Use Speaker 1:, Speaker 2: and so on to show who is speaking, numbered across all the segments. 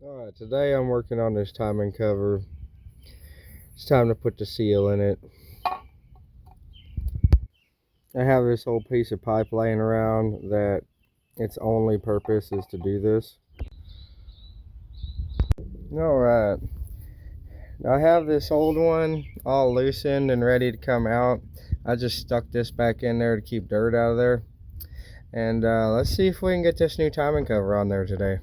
Speaker 1: Alright, today I'm working on this timing cover. It's time to put the seal in it. I have this whole piece of pipe laying around that its only purpose is to do this. Alright, I have this old one all loosened and ready to come out. I just stuck this back in there to keep dirt out of there. And let's see if we can get this new timing cover on there today.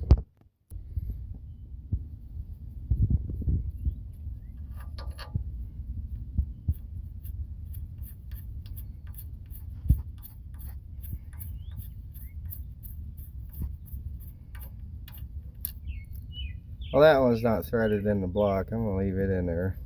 Speaker 1: Well, that one's not threaded in the block. I'm gonna leave it in there.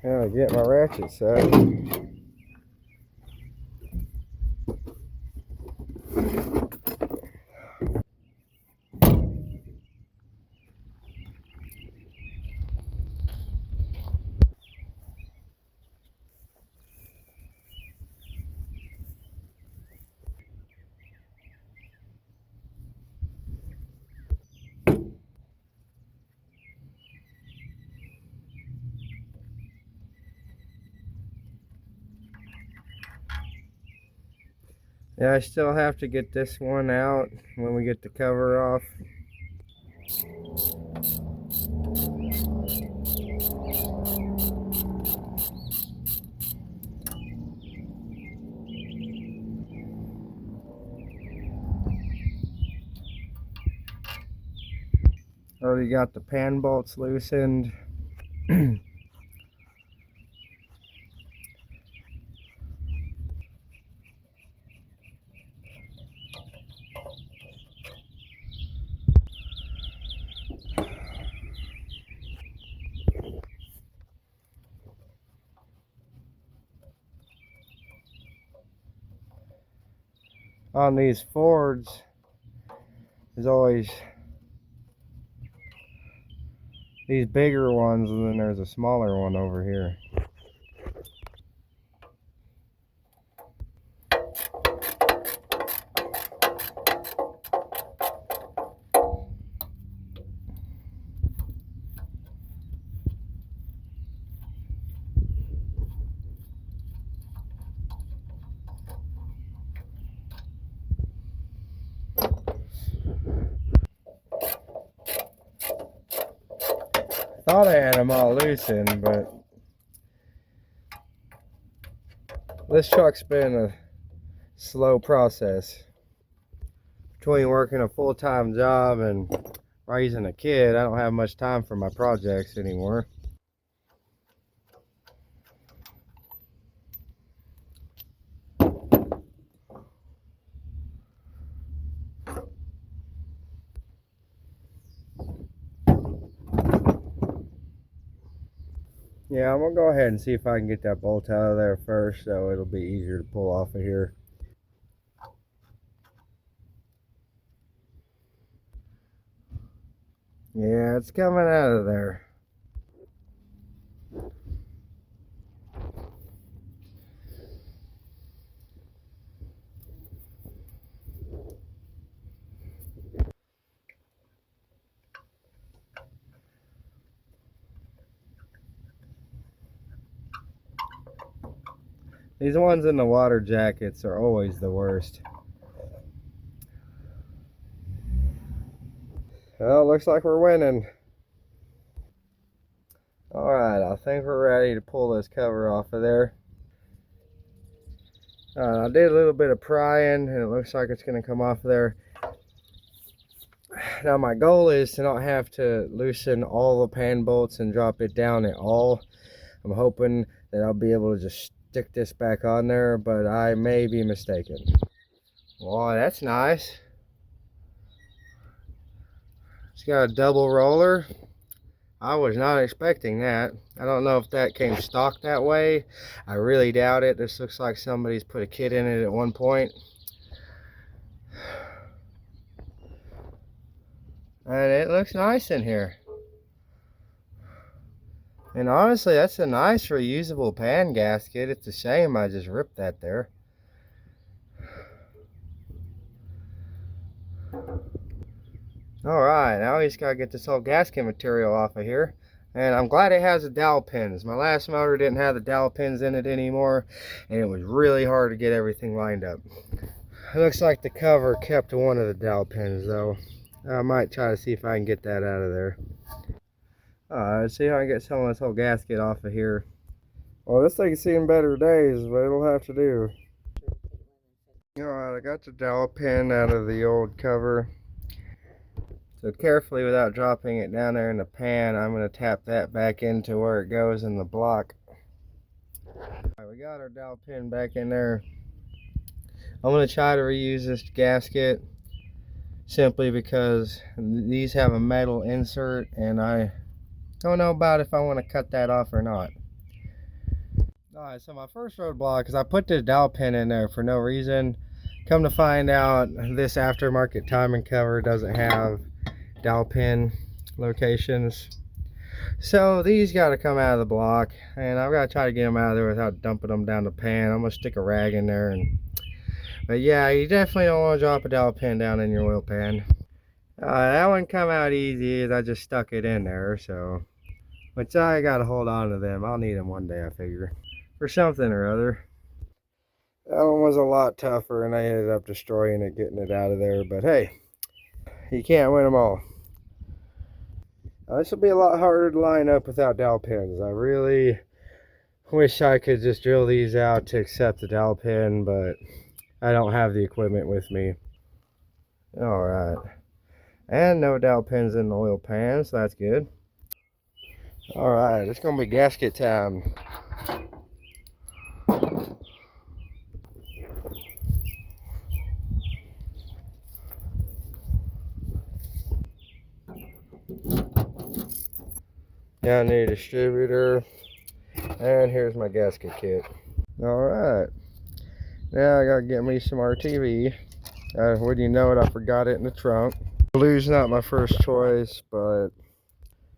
Speaker 1: Now I get my ratchet set. Yeah, I still have to get this one out when we get the cover off. Already got the pan bolts loosened. On these Fords, there's always these bigger ones, and then there's a smaller one over here. Thought I had them all loosened, but this truck's been a slow process. Between working a full-time job and raising a kid, I don't have much time for my projects anymore. Yeah, I'm gonna go ahead and see if I can get that bolt out of there first, so it'll be easier to pull off of here. Yeah, it's coming out of there. These ones in the water jackets are always the worst. Well, looks like we're winning. Alright, I think we're ready to pull this cover off of there. I did a little bit of prying, and it looks like it's going to come off of there. Now my goal is to not have to loosen all the pan bolts and drop it down at all. I'm hoping that I'll be able to just stick this back on there, but I may be mistaken. Wow, that's nice. It's got a double roller. I was not expecting that. I don't know if that came stock that way. I really doubt it. This looks like somebody's put a kit in it at one point. And it looks nice in here. And honestly, that's a nice reusable pan gasket. It's a shame I just ripped that there. Alright, now we just gotta get this whole gasket material off of here. And I'm glad it has the dowel pins. My last motor didn't have the dowel pins in it anymore, and it was really hard to get everything lined up. It looks like the cover kept one of the dowel pins though. I might try to see if I can get that out of there. Alright, let's see how I can get some of this whole gasket off of here. Well, this thing's seen better days, but it'll have to do. Alright, I got the dowel pin out of the old cover. So carefully, without dropping it down there in the pan, I'm going to tap that back into where it goes in the block. Alright, we got our dowel pin back in there. I'm going to try to reuse this gasket simply because these have a metal insert and I don't know about if I want to cut that off or not. Alright, so my first roadblock is I put this dowel pin in there for no reason. Come to find out, this aftermarket timing cover doesn't have dowel pin locations, so these got to come out of the block, and I've got to try to get them out of there without dumping them down the pan. I'm gonna stick a rag in there, but yeah, you definitely don't want to drop a dowel pin down in your oil pan. That one come out easy as I just stuck it in there, so which I got to hold on to them. I'll need them one day, I figure, for something or other. That one was a lot tougher and I ended up destroying it, getting it out of there, but hey, you can't win them all. This will be a lot harder to line up without dowel pins. I really wish I could just drill these out to accept the dowel pin, but I don't have the equipment with me. Alright. And no dowel pins in the oil pan, so that's good. Alright, it's going to be gasket time. Yeah, I need a distributor, and here's my gasket kit. Alright, now I gotta get me some RTV. Wouldn't you know it, I forgot it in the trunk. Glue's not my first choice, but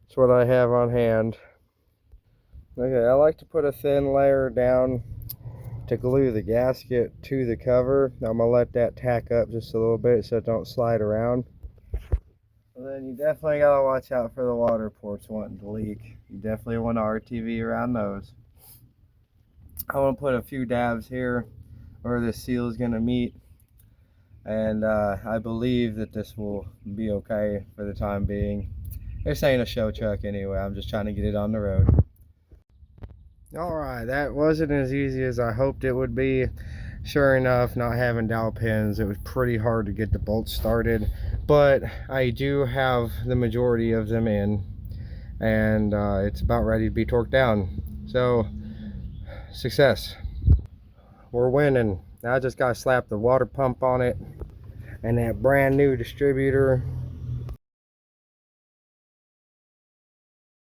Speaker 1: it's what I have on hand. Okay, I like to put a thin layer down to glue the gasket to the cover. I'm gonna let that tack up just a little bit so it don't slide around. And then you definitely gotta watch out for the water ports wanting to leak. You definitely want to RTV around those. I want to put a few dabs here where the seal is gonna meet, and I believe that this will be okay for the time being. This ain't a show truck anyway. I'm just trying to get it on the road. Alright, that wasn't as easy as I hoped it would be. Sure enough, not having dowel pins, it was pretty hard to get the bolts started, but I do have the majority of them in, and it's about ready to be torqued down. So success, we're winning. Now I just gotta slap the water pump on it and that brand new distributor,